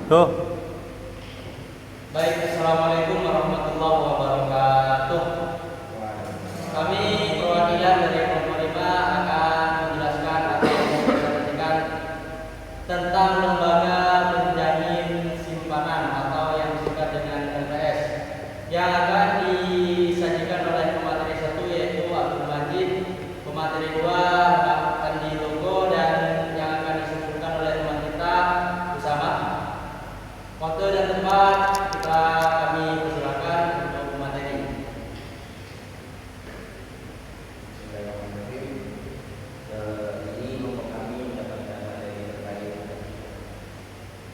Tuh. Baik, assalamualaikum warahmatullahi wabarakatuh. Kami perwakilan dari kelompok 5 akan menjelaskan atau mempresentasikan tentang lembaga penjamin simpanan atau yang disingkat dengan LPS yang akan disajikan oleh pemateri 1 yaitu Abdul Majid, pemateri 2 Andi Logo, dan yang akan disusulkan oleh teman kita Usama. Waktu dan tempat kami persilakan untuk pemateri. Ini kelompok kami mendapatkan materi terkait.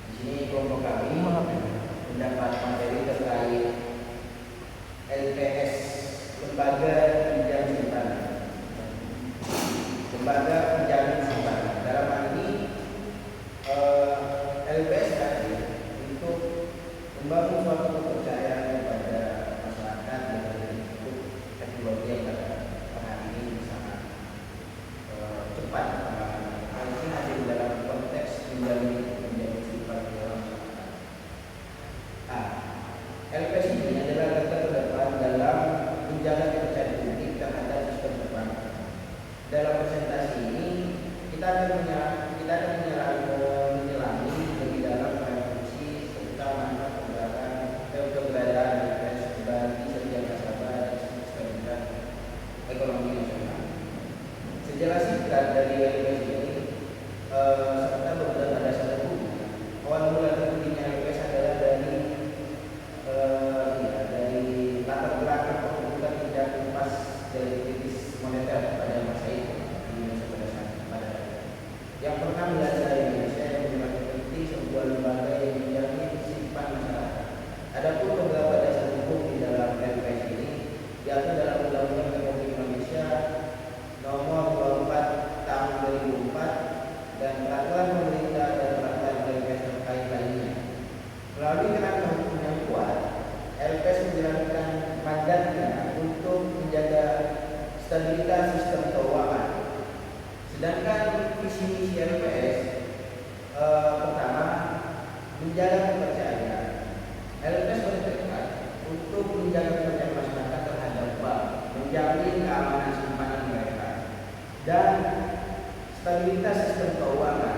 Di sini kelompok kami mendapat materi terkait LPS, lembaga penjamin simpanan. Lembaga penjamin simpanan. Dalam hal ini LPS tadi untuk membangun suatu kepercayaan kepada masyarakat dengan bentuk teknologi yang pada hari ini sangat cepat. Hal ini hadir dalam konteks menjamin simpanan dalam masyarakat. LPS ini adalah garda terdepan dalam menjaga kepercayaan publik terhadap sistem perbankan. Dalam presentasi ini kita akan menyelami lebih dalam fungsi serta manfaat keberadaan LPS bagi setiap nasabah dan stabilitas ekonomi nasional. Sejelas singkat dari LPS ini serta beberapa dasar hukum. Awal mula terbentuknya LPS adalah dari latar belakang pembentukan tidak lepas dari kritis moneter pada masa itu di Indonesia yang pernah belajar dari Indonesia yang menjadi sebuah lembaga yang menjamin simpan masyarakat. Adapun beberapa dasar hukum di dalam LPS ini diatur dalam Undang-Undang Republik Indonesia Nomor 24 Tahun 2004 dan peraturan pemerintah dan peraturan LPS terkait lainnya. Melalui kerangka hukum yang kuat, LPS menjalankan mandatnya untuk menjaga stabilitas sistem keuangan. Sedangkan visi misi LPS pertama, menjaga kepercayaan. LPS bertekad untuk menjaga kepercayaan masyarakat terhadap bank, menjamin keamanan simpanan mereka, dan stabilitas sistem keuangan,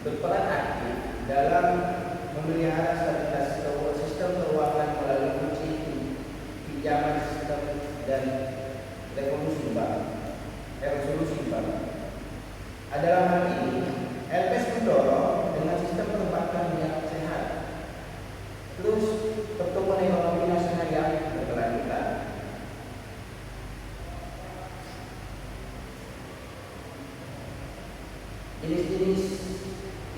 berperan aktif dalam memelihara stabilitas sistem keuangan melalui fungsi pinjaman sistem dan resolusi bank. Dalam hal ini, LPS mendorong dengan sistem perbankan yang sehat, plus pertumbuhan ekonomi nasional yang berkelanjutan.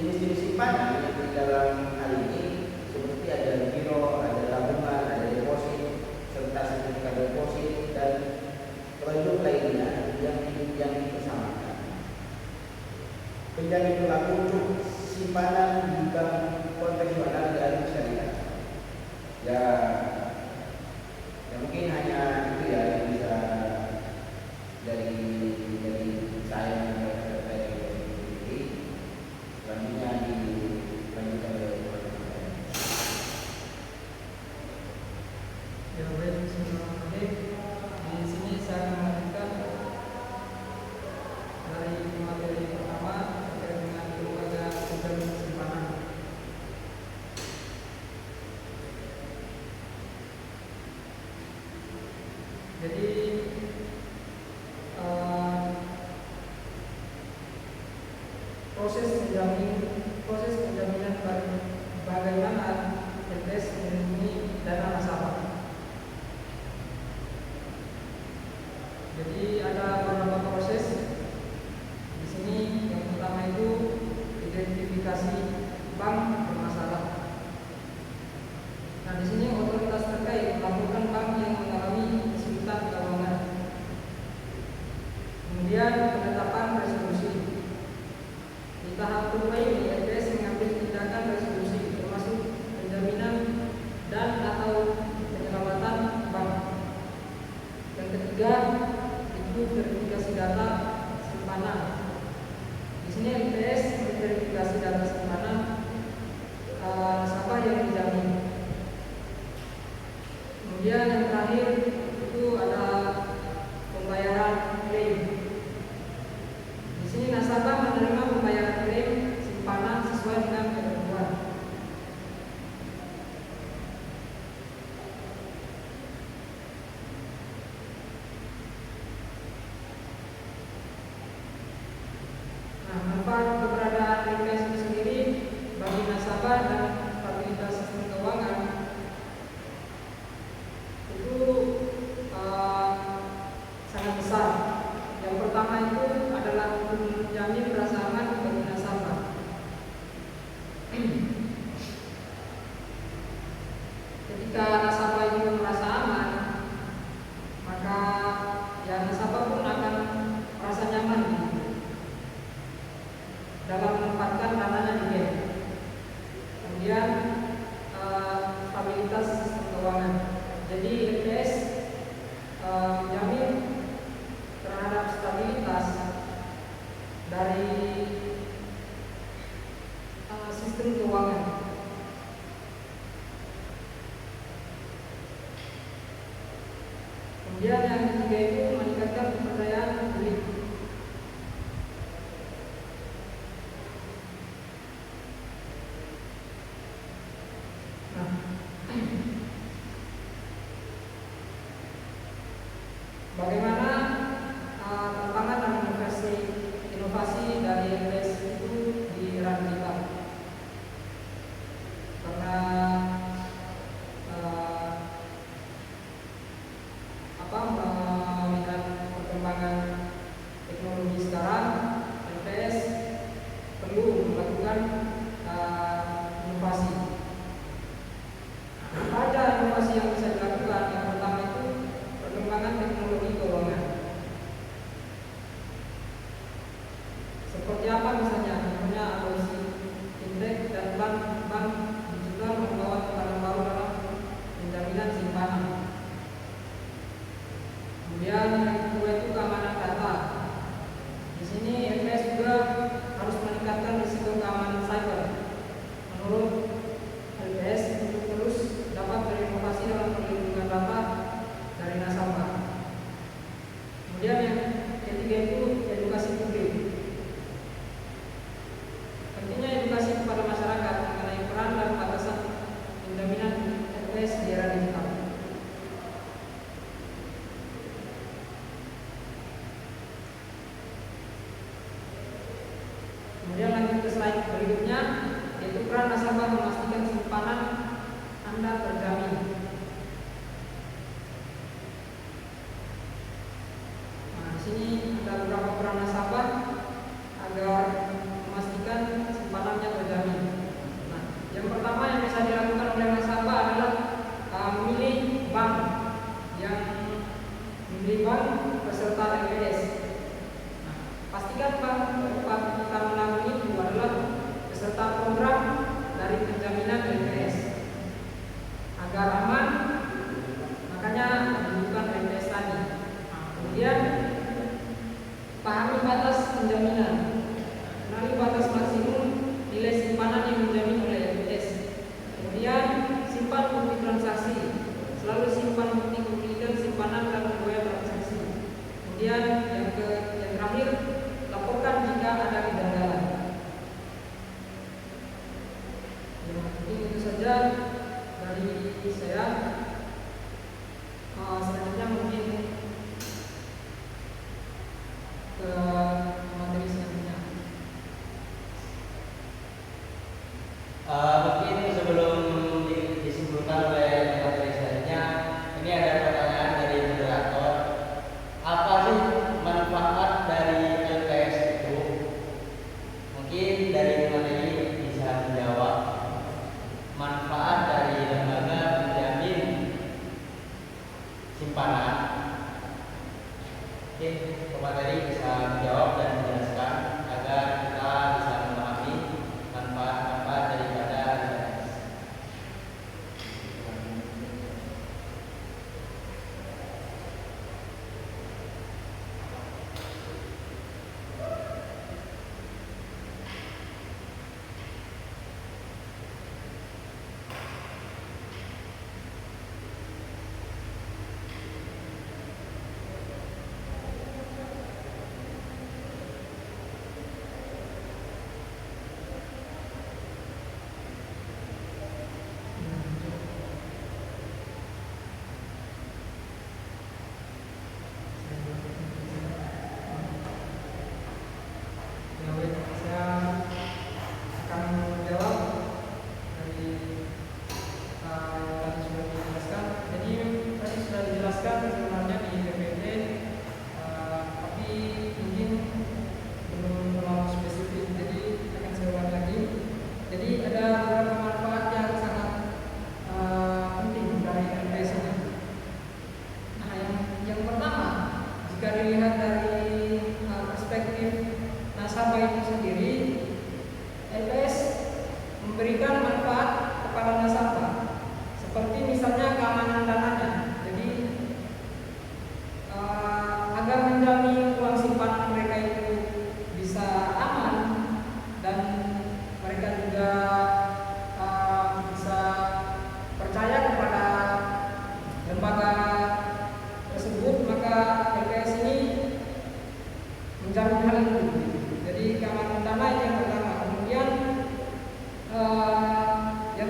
Jenis-jenis simpanan yang di dalam hal ini seperti ada giro, ada tabungan, ada deposit, serta sertifikat deposit dan produk lainnya yang dipersamakan. Penjamin berlaku untuk simpanan di bank konvensional dan syariah. Ya mungkin hanya itu ya yang bisa dari saya. Selanjutnya dilanjutkan oleh di sini saya akan melanjutkan dari materi pertama terkait dengan lembaga penjamin simpanan. Jadi proses penjaminan bagaimana LPS melindungi dana nasabah. Jadi ada beberapa proses di sini. Yang pertama itu identifikasi bank bermasalah. Nah, di sini otoritas terkait melaporkan bank yang mengalami kesulitan keuangan. Kemudian penetapan resolusi. Di tahap kedua ini LPS mengambil tindakan resolusi termasuk penjaminan dan atau penyelamatan bank. Yang ketiga itu verifikasi data simpanan. Di sini LPS verifikasi data simpanan Kemudian yang ketiga itu meningkatkan kepercayaan publik. Nah, bagaimana tantangan dan inovasi dari LPS itu di era digital? Karena melihat perkembangan teknologi sekarang, LPS perlu melakukan inovasi. Ada inovasi yang bisa dilakukan. Yang pertama itu perkembangan teknologi keuangan. Seperti apa misalnya? Contohnya adopsi fintech dan bank digital membawa tekanan baru dalam penjaminan simpanan. Kemudian yang kedua itu keamanan data. Di sini LPS juga harus meningkatkan risiko keamanan cyber. Menurut LPS untuk terus dapat berinovasi dalam perlindungan data dari nasabah. Kemudian yang ketiga itu edukasi publik. Pentingnya edukasi kepada masyarakat mengenai peran dan batasan penjaminan LPS di era digital. Kemudian lanjut ke slide berikutnya, yaitu peran nasabah memastikan simpanan Anda terjamin. Nah, di sini ada beberapa peran nasabah agar memastikan simpanannya terjamin. Nah, yang pertama yang bisa dilakukan oleh nasabah adalah memilih bank peserta LPS. Nah, pastikan bank tempat kita menabung itu adalah peserta program dari penjaminan LPS. Agar aman, makanya dibutuhkan LPS tadi. Nah, kemudian pahami batas penjaminan. Kenali batas maksimum nilai simpanan yang dijamin oleh LPS. Kemudian simpan bukti transaksi. Selalu simpan bukti dan simpanan dan riwayat transaksi. Kemudian yang terakhir, laporkan jika ada kejanggalan. Ya, mungkin itu saja dari saya. Selanjutnya mungkin ke materi selanjutnya. Mungkin sebelum disimpulkan oleh materi selanjutnya, ini ada pertanyaan dari moderator. Apa sih manfaat dari LPS itu? Mungkin dari materi bisa menjawab. Manfaat dari lembaga penjamin simpanan. Oke, materi bisa menjawab dan menjelaskan agar kita bisa memahami manfaat-manfaat daripada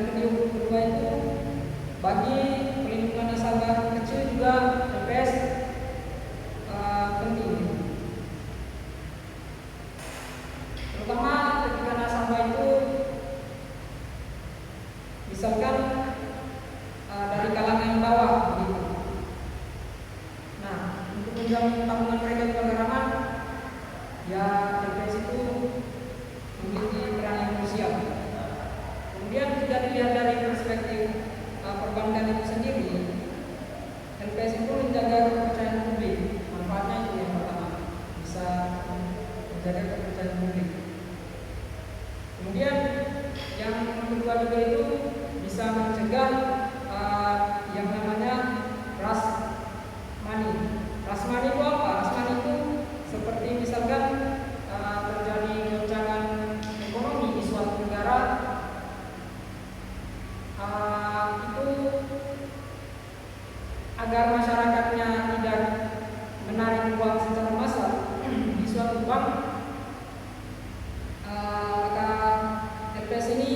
kedua itu bagi pelindungan nasabah kecil juga LPS penting. Terutama ketika nasabah itu misalkan dari kalangan yang bawah begitu. Nah, untuk menjamin tanggungan mereka di penggerangan, ya LPS itu memiliki peran yang krusial. Kemudian jika dilihat dari perspektif perbankan itu sendiri, LPS itu menjaga kepercayaan publik. Manfaatnya itu yang pertama, bisa menjaga kepercayaan publik. Kemudian yang kedua juga itu bisa mencegah yang namanya rush money. Rush money itu apa? Rush money itu seperti misalkan terjadi goncangan ekonomi di suatu negara, itu agar masyarakatnya tidak menarik uang secara massal di suatu bank, maka LPS ini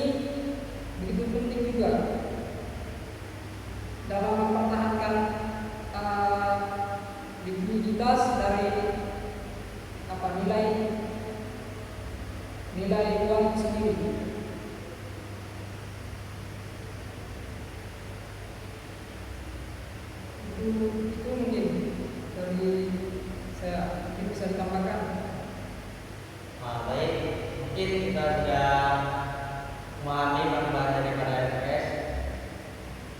begitu penting juga dalam mempertahankan likuiditas dari nilai uang itu sendiri. Itu mungkin dari saya, mungkin bisa ditambahkan. Baik, mungkin kita sudah memahami manfaat daripada LPS,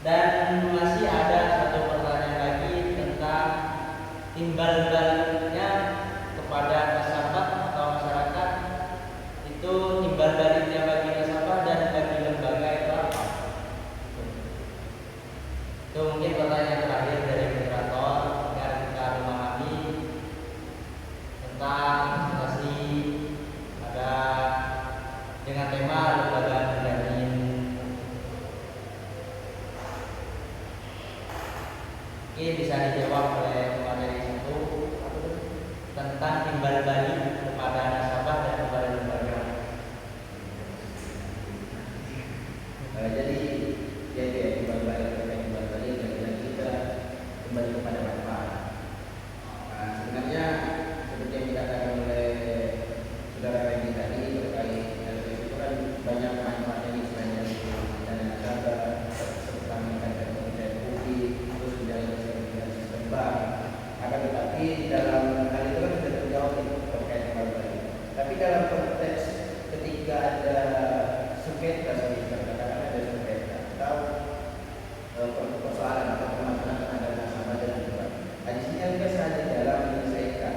dan masih ada satu pertanyaan lagi tentang timbal baliknya kepada nasabah atau masyarakat. Itu timbal baliknya bagi nasabah dan bagi lembaga itu apa? Itu mungkin pertanyaan terakhir dari moderator agar kita memahami tentang situasi pada dengan tema lembaga penjamin. Ini bisa dijawab oleh materi satu tentang timbal balik kepada nasabah dan kepada lembaga. Jadi timbal balik lagi kita kembali kepada manfaat. Sebenarnya seperti yang dikatakan oleh saudara Randy tadi terkait LPS itu kan banyak manfaatnya di selain dari dana nasabah, serta meningkatkan kepercayaan publik, terus menjaga sistem bank. Akan tetapi di dalam hal itu kan sudah terjawab terkait timbal balik. Tapi dalam konteks ketika ada sengketa, katakan ada sengketa atau persoalan atau permasalahan antara nasabah dan lembaga. Di sini LPS ada dalam menyelesaikan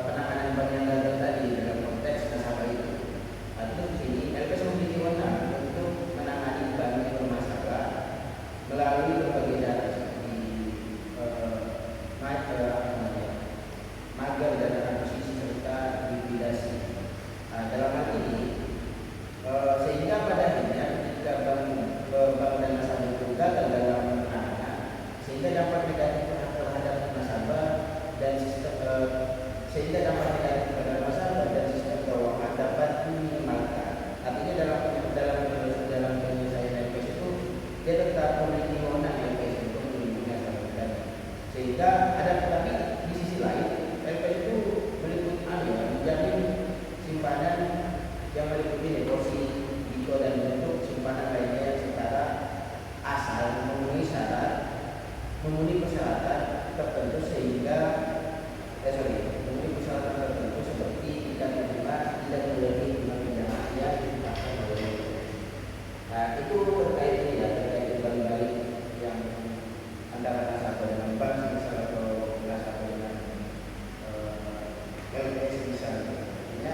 penanganan bank yang gagal tadi dalam konteks nasabah itu. Itu di sini LPS memiliki wewenang untuk menangani bank yang bermasalah melalui berbagai cara seperti magang dan akuisisi serta likuidasi. Dalam hal ini sehingga pada akhirnya ketika bank dan nasabah itu gagal dalam penanganan, sehingga dampak negatif terhadap nasabah dan sistem keuangan dapat diminimalkan. Artinya dalam penyelesaian LPS itu dia tetap memiliki wewenang LPS untuk melindungi nasabah, sehingga ada, tetapi di sisi lain LPS itu meliputi menjamin simpanan yang meliputi deposito dan bentuk simpanan lainnya secara asal memenuhi persyaratan tertentu memenuhi persyaratan tertentu seperti tidak melebihi bunga pinjaman yang ditetapkan oleh. Itu terkait ini ya, terkait timbal balik yang antara nasabah dengan bank misal atau nasabah dengan LPS misalnya. Artinya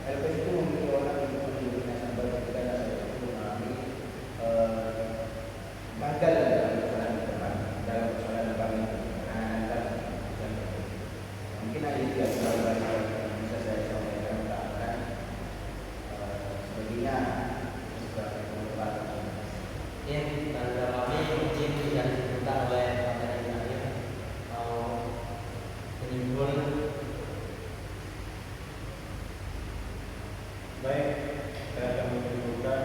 LPS itu memiliki wewenang untuk melindungi nasabah ketika nasabah itu mengalami gagal dalam persoalan bank itu. Mungkin ada juga timbal balik yang bisa saya sampaikan tentang sebagainya sebagai penutupan. Mungkin dalam kami mungkin yang disebutkan oleh materi terakhir atau penyimpul. Baik, saya akan menyimpulkan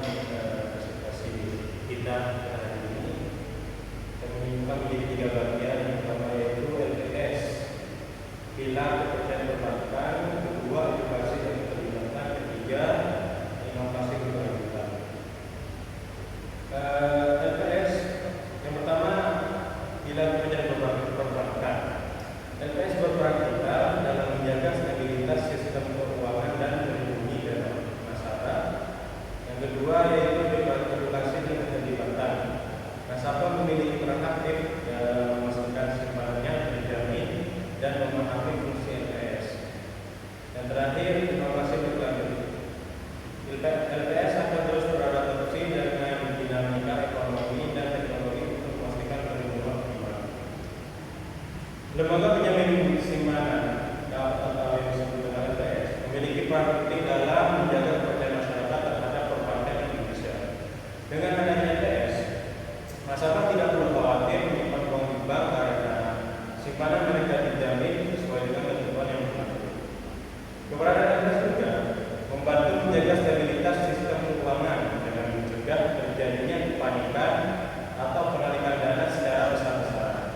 Dengan adanya LPS, nasabah tidak perlu khawatir menyimpan uang di bank karena simpanan mereka dijamin sesuai dengan ketentuan yang berlaku. Keberadaan LPS juga membantu menjaga stabilitas sistem keuangan dengan mencegah terjadinya kepanikan atau penarikan dana secara besar-besaran.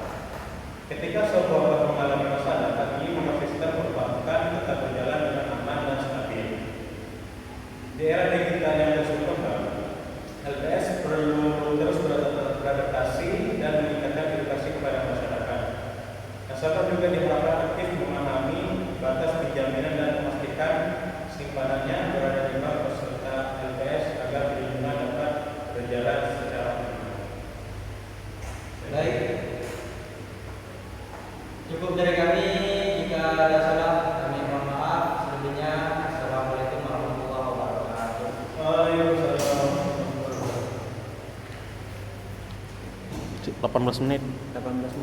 Ketika sebuah bank mengalami masalah, ini memastikan perbankan tetap berjalan dengan aman dan stabil. Di era digital yang terus berkembang, LPS perlu terus beradaptasi dan meningkatkan edukasi kepada masyarakat. Nasabah juga diharapkan aktif memahami batas penjaminan dan memastikan simpanannya berada di bank peserta LPS agar perlindungan dapat berjalan secara optimal. Baik, cukup dari kami. Jika ada salah, kami mohon maaf. Selebihnya, assalamualaikum warahmatullahi wabarakatuh. Waalaikumsalam. 18 menit. 18